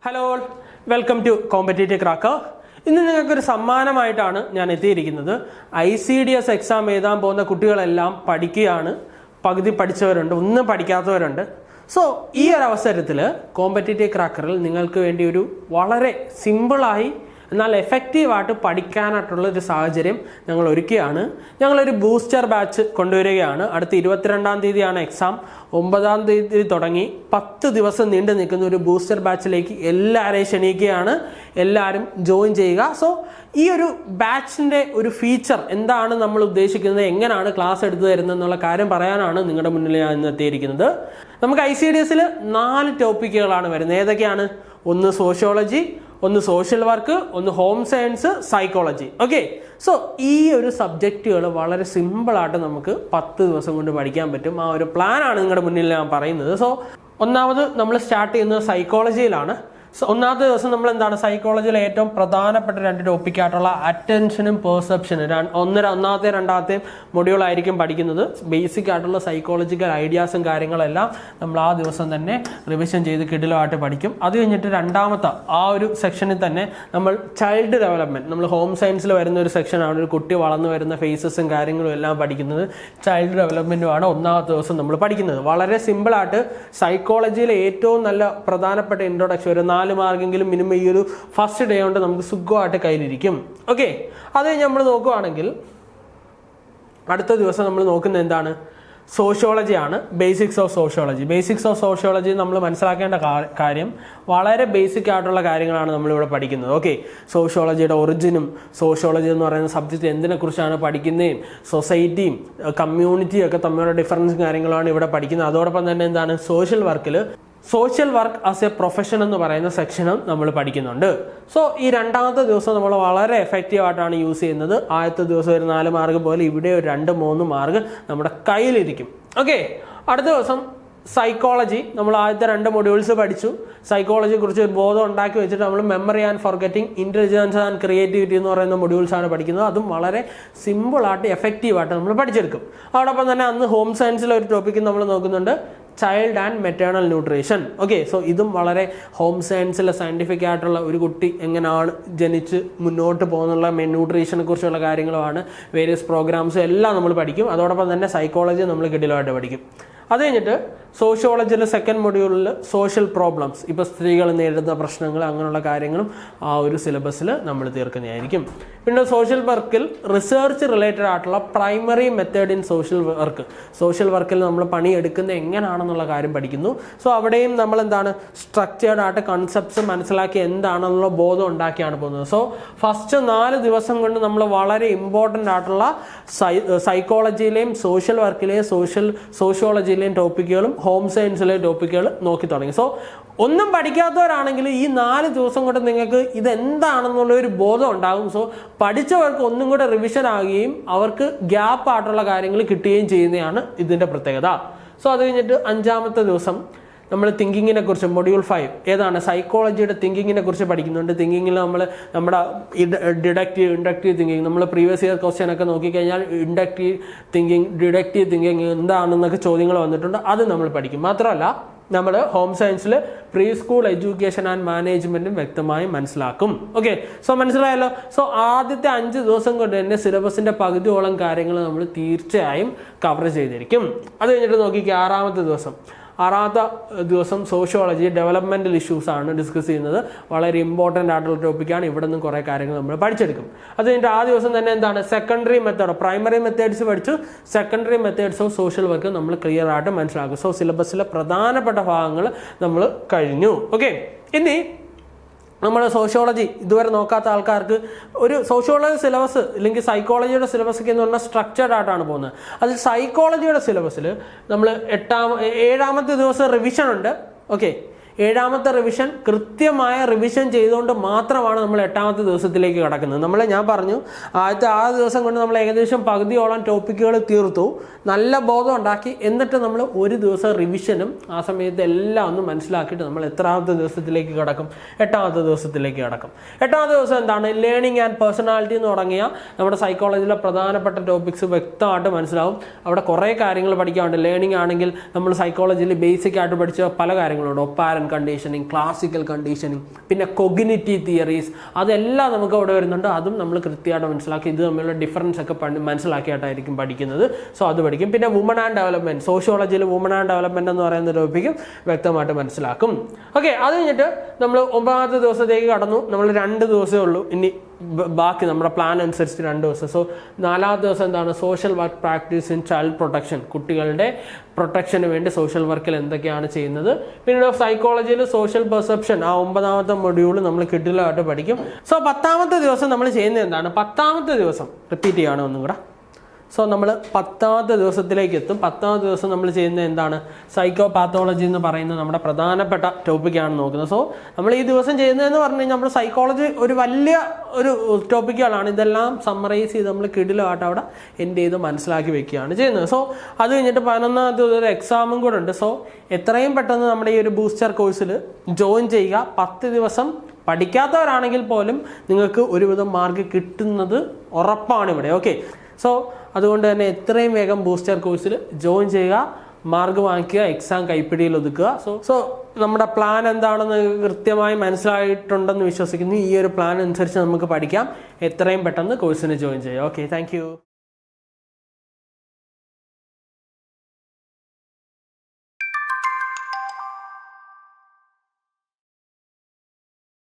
Hello, welcome to competitive cracker. ഇന്ന് നിങ്ങൾക്കൊരു സമ്മാനമായിട്ടാണ് ഞാൻ എത്തിയിരിക്കുന്നത്. ICDS എക്സാം എഴുതാൻ പോകുന്ന കുട്ടികളെല്ലാം പഠിക്കുകയാണ്. പകുതി പഠിച്ചവരുണ്ട്, ഒന്നും പഠിക്കാത്തവരുണ്ട്. സോ ഈ ഒരു അവസരത്തിൽ കോമ്പറ്റേറ്റീവ് ക്രാക്കറിൽ നിങ്ങൾക്ക് വേണ്ടി ഒരു വളരെ സിമ്പിളായി എന്നാൽ എഫക്റ്റീവായിട്ട് പഠിക്കാനായിട്ടുള്ള ഒരു സാഹചര്യം ഞങ്ങൾ ഒരുക്കുകയാണ്. ഞങ്ങളൊരു ബൂസ്റ്റർ ബാച്ച് കൊണ്ടുവരികയാണ്. അടുത്ത 22-ാം തീയതിയാണ് എക്സാം. 9-ാം തീയതി തുടങ്ങി 10 ദിവസം നീണ്ടു നിൽക്കുന്ന ഒരു ബൂസ്റ്റർ ബാച്ചിലേക്ക് എല്ലാവരെയും ക്ഷണിക്കുകയാണ്. എല്ലാവരും ജോയിൻ ചെയ്യുക. സോ ഈ ഒരു ബാച്ചിൻ്റെ ഒരു ഫീച്ചർ എന്താണ്, നമ്മൾ ഉദ്ദേശിക്കുന്നത്, എങ്ങനെയാണ് ക്ലാസ് എടുത്തു തരുന്നത് എന്നുള്ള കാര്യം പറയാനാണ് നിങ്ങളുടെ മുന്നിൽ ഞാൻ ഇന്ന് എത്തിയിരിക്കുന്നത്. നമുക്ക് ICDSൽ 4 ടോപ്പിക്കുകളാണ് വരുന്നത്. ഏതൊക്കെയാണ്? ഒന്ന് സോഷ്യോളജി, ഒന്ന് സോഷ്യൽ വർക്ക്, ഒന്ന് home science, psychology. Okay, so ഈ ഒരു സബ്ജക്റ്റുകൾ വളരെ സിമ്പിളായിട്ട് നമുക്ക് 10 ദിവസം കൊണ്ട് പഠിക്കാൻ പറ്റും. ആ ഒരു പ്ലാനാണ് നിങ്ങളുടെ മുന്നിൽ ഞാൻ പറയുന്നത്. സോ ഒന്നാമത് നമ്മൾ സ്റ്റാർട്ട് ചെയ്യുന്നത് സൈക്കോളജിയിലാണ്. സോ ഒന്നാമത്തെ ദിവസം നമ്മൾ എന്താണ്, സൈക്കോളജിയിലെ ഏറ്റവും പ്രധാനപ്പെട്ട 2 ടോപ്പിക്കായിട്ടുള്ള അറ്റൻഷനും പെർസെപ്ഷനും ഒന്നാമത്തെ 2ാമത്തെയും മൊഡ്യൂൾ ആയിരിക്കും പഠിക്കുന്നത്. ബേസിക് ആയിട്ടുള്ള സൈക്കോളജിക്കൽ ഐഡിയാസും കാര്യങ്ങളെല്ലാം നമ്മൾ ആ ദിവസം തന്നെ റിവിഷൻ ചെയ്ത് കിടിലമായിട്ട് പഠിക്കും. അത് കഴിഞ്ഞിട്ട് 2ാമത്തെ ആ ഒരു സെക്ഷനിൽ തന്നെ നമ്മൾ ചൈൽഡ് ഡെവലപ്മെന്റ്, നമ്മൾ ഹോം സയൻസിൽ വരുന്ന ഒരു സെക്ഷനാണ്. ഒരു കുട്ടി വളർന്നു വരുന്ന ഫേസസും കാര്യങ്ങളും എല്ലാം പഠിക്കുന്നത്. ചൈൽഡ് ഡെവലപ്മെന്റുമാണ് 1ാമത്തെ ദിവസം നമ്മൾ പഠിക്കുന്നത്. വളരെ സിമ്പിളായിട്ട് സൈക്കോളജിയിലെ ഏറ്റവും നല്ല പ്രധാനപ്പെട്ട ഇൻട്രൊഡക്ഷൻ, ഒരു 4 മാർക്കെങ്കിലും മിനിമം ഈ ഒരു ഫസ്റ്റ് ഡേ കൊണ്ട് നമുക്ക് സുഖമായിട്ട് കയ്യിലിരിക്കും. ഓക്കെ, അത് നമ്മൾ നോക്കുകയാണെങ്കിൽ അടുത്ത ദിവസം നമ്മൾ നോക്കുന്നത് എന്താണ്, സോഷ്യോളജിയാണ്. Basics of sociology. Basics of sociology നമ്മൾ മനസ്സിലാക്കേണ്ട കാര്യം വളരെ ബേസിക് ആയിട്ടുള്ള കാര്യങ്ങളാണ് നമ്മളിവിടെ പഠിക്കുന്നത്. ഓക്കെ, സോഷ്യോളജിയുടെ ഒറിജിനും സോഷ്യോളജി എന്ന് പറയുന്ന സബ്ജക്റ്റ് എന്തിനെക്കുറിച്ചാണ് പഠിക്കുന്നതും സൊസൈറ്റിയും കമ്മ്യൂണിറ്റിയും ഒക്കെ തമ്മിലുള്ള ഡിഫറൻസും കാര്യങ്ങളാണ് ഇവിടെ പഠിക്കുന്നത്. അതോടൊപ്പം തന്നെ എന്താണ്, social work as A profession എന്ന് പറയുന്ന സെക്ഷനും നമ്മൾ പഠിക്കുന്നുണ്ട്. സോ ഈ 2ാമത്തെ ദിവസം നമ്മൾ വളരെ എഫക്റ്റീവായിട്ടാണ് യൂസ് ചെയ്യുന്നത്. ആദ്യത്തെ ദിവസം ഒരു 4 മാർക്ക് പോലെ ഇവിടെ ഒരു 2-3 മാർക്ക് നമ്മുടെ കയ്യിലിരിക്കും. ഓക്കെ, അടുത്ത ദിവസം സൈക്കോളജി. നമ്മൾ ആദ്യത്തെ 2 മൊഡ്യൂൾസ് പഠിച്ചു. സൈക്കോളജിയെ കുറിച്ച് ഒരു ബോധം ഉണ്ടാക്കി വെച്ചിട്ട് നമ്മൾ memory and forgetting, intelligence and creativity എന്ന് പറയുന്ന മൊഡ്യൂൾസാണ് പഠിക്കുന്നത്. അതും വളരെ സിമ്പിളായിട്ട് എഫക്റ്റീവായിട്ട് നമ്മൾ പഠിച്ചെടുക്കും. അതോടൊപ്പം തന്നെ അന്ന് ഹോം സയൻസിലെ ഒരു ടോപ്പിക്ക് നമ്മൾ നോക്കുന്നുണ്ട്, child and maternal nutrition. Okay, so ഇതും വളരെ ഹോം സയൻസിലെ സയൻറ്റിഫിക് ആയിട്ടുള്ള ഒരു കുട്ടി എങ്ങനെയാണ് ജനിച്ച് മുന്നോട്ട് പോകുന്നുള്ള ന്യൂട്രീഷനെ കുറിച്ചുള്ള കാര്യങ്ങളുമാണ്. വേരിയസ് പ്രോഗ്രാംസും എല്ലാം നമ്മൾ പഠിക്കും. അതോടൊപ്പം തന്നെ സൈക്കോളജി നമ്മൾ കിടിലമായിട്ട് പഠിക്കും. അത് കഴിഞ്ഞിട്ട് സോഷ്യോളജിയിലെ 2nd മൊഡ്യൂളിൽ സോഷ്യൽ പ്രോബ്ലംസ്, ഇപ്പോൾ സ്ത്രീകൾ നേരിടുന്ന പ്രശ്നങ്ങൾ, അങ്ങനെയുള്ള കാര്യങ്ങളും ആ ഒരു സിലബസിൽ നമ്മൾ തീർക്കുന്നതായിരിക്കും. പിന്നെ സോഷ്യൽ വർക്കിൽ റിസർച്ച് റിലേറ്റഡ് ആയിട്ടുള്ള primary method in social work. Social വർക്കിൽ നമ്മൾ പണിയെടുക്കുന്നത് എങ്ങനെയാണെന്നുള്ള കാര്യം പഠിക്കുന്നു. സോ അവിടെയും നമ്മൾ എന്താണ്, സ്ട്രക്ചേർഡ് ആയിട്ട് കൺസെപ്റ്റ്സ് മനസ്സിലാക്കി എന്താണെന്നുള്ള ബോധം ഉണ്ടാക്കിയാണ് പോകുന്നത്. സോ ഫസ്റ്റ് 4 ദിവസം കൊണ്ട് നമ്മൾ വളരെ ഇമ്പോർട്ടൻ്റ് ആയിട്ടുള്ള സൈക്കോളജിയിലെയും സോഷ്യൽ വർക്കിലെയും സോഷ്യോളജിയിലെയും ടോപ്പിക്കുകളും ഹോം സയൻസിലെ ടോപ്പിക്കുകൾ നോക്കി തുടങ്ങി. സോ ഒന്നും പഠിക്കാത്തവരാണെങ്കിൽ ഈ 4 ദിവസം കൊണ്ട് നിങ്ങൾക്ക് ഇതെന്താണെന്നുള്ള ഒരു ബോധം ഉണ്ടാകും. സോ പഠിച്ചവർക്ക് ഒന്നും കൂടെ റിവിഷൻ ആകുകയും അവർക്ക് ഗ്യാപ്പ് ആയിട്ടുള്ള കാര്യങ്ങൾ കിട്ടുകയും ചെയ്യുന്നതാണ് ഇതിൻ്റെ പ്രത്യേകത. സോ അത് കഴിഞ്ഞിട്ട് 5ാമത്തെ ദിവസം നമ്മൾ തിങ്കിങ്ങിനെ കുറിച്ച് മൊഡ്യൂൾ 5 ഏതാണ്, സൈക്കോളജിയുടെ തിങ്കിങ്ങിനെ കുറിച്ച് പഠിക്കുന്നുണ്ട്. തിങ്കിങ്ങിൽ നമ്മൾ നമ്മുടെ ഇൻഡക്റ്റീവ് തിങ്കിങ്, നമ്മൾ പ്രീവിയസ് ഇയർ ക്വസ്റ്റ്യൻ ഒക്കെ നോക്കിക്കഴിഞ്ഞാൽ ഇൻഡക്റ്റീവ് തിങ്കിങ്, ഡിഡക്റ്റീവ് തിങ്കിങ് എന്താണെന്നൊക്കെ ചോദ്യങ്ങൾ വന്നിട്ടുണ്ട്. അത് നമ്മൾ പഠിക്കും. മാത്രമല്ല നമ്മൾ ഹോം സയൻസിൽ പ്രീ സ്കൂൾ എഡ്യൂക്കേഷൻ ആൻഡ് മാനേജ്മെന്റും വ്യക്തമായി മനസ്സിലാക്കും. ഓക്കെ, സോ മനസ്സിലായല്ലോ. സോ ആദ്യത്തെ 5 ദിവസം കൊണ്ട് തന്നെ സിലബസിന്റെ പകുതിയോളം കാര്യങ്ങൾ നമ്മൾ തീർച്ചയായും കവർ ചെയ്തിരിക്കും. അത് കഴിഞ്ഞിട്ട് നോക്കിക്കുക, 6ാമത്തെ ദിവസം സോഷ്യോളജി ഡെവലപ്മെന്റൽ ഇഷ്യൂസ് ആണ് ഡിസ്കസ് ചെയ്യുന്നത്. വളരെ ഇമ്പോർട്ടൻ്റ് ആയിട്ടുള്ള ടോപ്പിക്കാണ്. ഇവിടെ നിന്നും കുറേ കാര്യങ്ങൾ നമ്മൾ പഠിച്ചെടുക്കും. അത് കഴിഞ്ഞിട്ട് ആ ദിവസം തന്നെ എന്താണ്, സെക്കൻഡറി മെത്തേഡ്, പ്രൈമറി മെത്തേഡ്സ് പഠിച്ചു. Secondary methods of social work നമ്മൾ ക്ലിയർ ആയിട്ട് മനസ്സിലാക്കും. സോ സിലബസിലെ പ്രധാനപ്പെട്ട ഭാഗങ്ങൾ നമ്മൾ കഴിഞ്ഞു. ഓക്കെ, ഇനി നമ്മുടെ സോഷ്യോളജി ഇതുവരെ നോക്കാത്ത ആൾക്കാർക്ക് ഒരു സോഷ്യോളജി സിലബസ് അല്ലെങ്കിൽ സൈക്കോളജിയുടെ സിലബസ് ഒക്കെ എന്ന് പറഞ്ഞാൽ സ്ട്രക്ചേർഡ് ആയിട്ടാണ് പോകുന്നത്. അതിൽ സൈക്കോളജിയുടെ സിലബസിൽ നമ്മൾ 7ാമത്തെ ദിവസം റിവിഷൻ ഉണ്ട്. ഓക്കെ, 7ാമത്തെ റിവിഷൻ കൃത്യമായ റിവിഷൻ ചെയ്തുകൊണ്ട് മാത്രമാണ് നമ്മൾ 8ാമത്തെ ദിവസത്തിലേക്ക് കടക്കുന്നത്. ഞാൻ പറഞ്ഞു ആദ്യത്തെ 6 ദിവസം കൊണ്ട് നമ്മൾ ഏകദേശം പകുതിയോളം ടോപ്പിക്കുകൾ തീർത്തു, നല്ല ബോധം ഉണ്ടാക്കി. എന്നിട്ട് നമ്മൾ ഒരു ദിവസം റിവിഷനും ആ സമയത്ത് എല്ലാം ഒന്ന് മനസ്സിലാക്കിയിട്ട് നമ്മൾ എത്രാമത്തെ ദിവസത്തിലേക്ക് കടക്കും, 8ാമത്തെ ദിവസത്തിലേക്ക് കടക്കും. 8ാമത്തെ ദിവസം എന്താണ്, ലേണിംഗ് ആൻഡ് പേഴ്സണാലിറ്റി എന്ന് തുടങ്ങിയ നമ്മുടെ സൈക്കോളജിയിലെ പ്രധാനപ്പെട്ട ടോപ്പിക്സ് വ്യക്തമായിട്ട് മനസ്സിലാവും. അവിടെ കുറേ കാര്യങ്ങൾ പഠിക്കാറുണ്ട്. ലേണിംഗ് ആണെങ്കിൽ നമ്മൾ സൈക്കോളജിയിൽ ബേസിക് ആയിട്ട് പഠിച്ച പല കാര്യങ്ങളുണ്ട്. Oparin operant conditioning, classical conditioning, പിന്നെ കൊഗ്നിറ്റീവ് തിയറീസ്, അതെല്ലാം നമുക്ക് അവിടെ വരുന്നുണ്ട്. അതും നമ്മൾ കൃത്യമായിട്ട് മനസ്സിലാക്കി ഇത് തമ്മിലുള്ള ഡിഫറൻസ് ഒക്കെ മനസ്സിലാക്കിയിട്ടായിരിക്കും പഠിക്കുന്നത്. സോ അത് പഠിക്കും. പിന്നെ വുമൺ ആൻഡ് ഡെവലപ്മെന്റ്, സോഷ്യോളജിയിൽ വുമൺ ആൻഡ് ഡെവലപ്മെന്റ് എന്ന് പറയുന്ന ടോപ്പിക്കും വ്യക്തമായിട്ട് മനസ്സിലാക്കും. ഓക്കെ, അത് കഴിഞ്ഞിട്ട് നമ്മൾ 9ാമത്തെ ദിവസത്തേക്ക് കടന്നു. നമ്മൾ 2 ദിവസമേ ഉള്ളൂ ഇനി ബാക്കി നമ്മുടെ പ്ലാൻ അനുസരിച്ച് 2 ദിവസം. സോ 4ാമത്തെ ദിവസം എന്താണ്? Social work practice in child protection, കുട്ടികളുടെ പ്രൊട്ടക്ഷന് വേണ്ടി സോഷ്യൽ വർക്കിൽ എന്തൊക്കെയാണ് ചെയ്യുന്നത്. പിന്നീട് സൈക്കോളജിയിൽ സോഷ്യൽ പെർസെപ്ഷൻ, ആ 9ാമത്തെ മൊഡ്യൂൾ നമ്മൾ കിഡിലായിട്ട് പഠിക്കും. സോ 10ാമത്തെ ദിവസം നമ്മൾ ചെയ്യുന്നത് എന്താണ്? 10ാമത്തെ ദിവസം റിപ്പീറ്റ് ചെയ്യാണ് ഒന്നും കൂടെ. സോ നമ്മൾ 10ാമത്തെ ദിവസത്തിലേക്ക് എത്തും. 10ാമത്തെ ദിവസം നമ്മൾ ചെയ്യുന്നത് എന്താണ്? സൈക്കോ പാത്തോളജി എന്ന് പറയുന്ന നമ്മുടെ പ്രധാനപ്പെട്ട ടോപ്പിക്കാണ് നോക്കുന്നത്. സോ നമ്മൾ ഈ ദിവസം ചെയ്യുന്നതെന്ന് പറഞ്ഞു കഴിഞ്ഞാൽ നമ്മൾ സൈക്കോളജി ഒരു വലിയ ഒരു ടോപ്പിക്കുകളാണ്. ഇതെല്ലാം സമ്മറൈസ് ചെയ്ത് നമ്മൾ കിടിലമായിട്ട് അവിടെ എൻഡ് ചെയ്ത് മനസ്സിലാക്കി വെക്കുകയാണ് ചെയ്യുന്നത്. സോ അത് കഴിഞ്ഞിട്ട് 11ാമത്തെ ഒരു എക്സാമും കൂടെ ഉണ്ട്. സോ എത്രയും പെട്ടെന്ന് നമ്മുടെ ഈ ഒരു ബൂസ്റ്റർ കോഴ്സിൽ ജോയിൻ ചെയ്യുക. 10 ദിവസം പഠിക്കാത്തവരാണെങ്കിൽ പോലും നിങ്ങൾക്ക് ഒരുവിധം മാർക്ക് കിട്ടുന്നത് ഉറപ്പാണ് ഇവിടെ. ഓക്കെ, സോ അതുകൊണ്ട് തന്നെ എത്രയും വേഗം ബൂസ്റ്റർ കോഴ്സിൽ ജോയിൻ ചെയ്യുക, മാർക്ക് വാങ്ങിക്കുക, എക്സാം കൈപ്പിടിയിൽ ഒതുക്കുക. സോ നമ്മുടെ പ്ലാൻ എന്താണെന്ന് കൃത്യമായി മനസ്സിലായിട്ടുണ്ടെന്ന് വിശ്വസിക്കുന്നു. ഈ ഒരു പ്ലാൻ അനുസരിച്ച് നമുക്ക് പഠിക്കാം. എത്രയും പെട്ടെന്ന് കോഴ്സിന് ജോയിൻ ചെയ്യുക. Okay, thank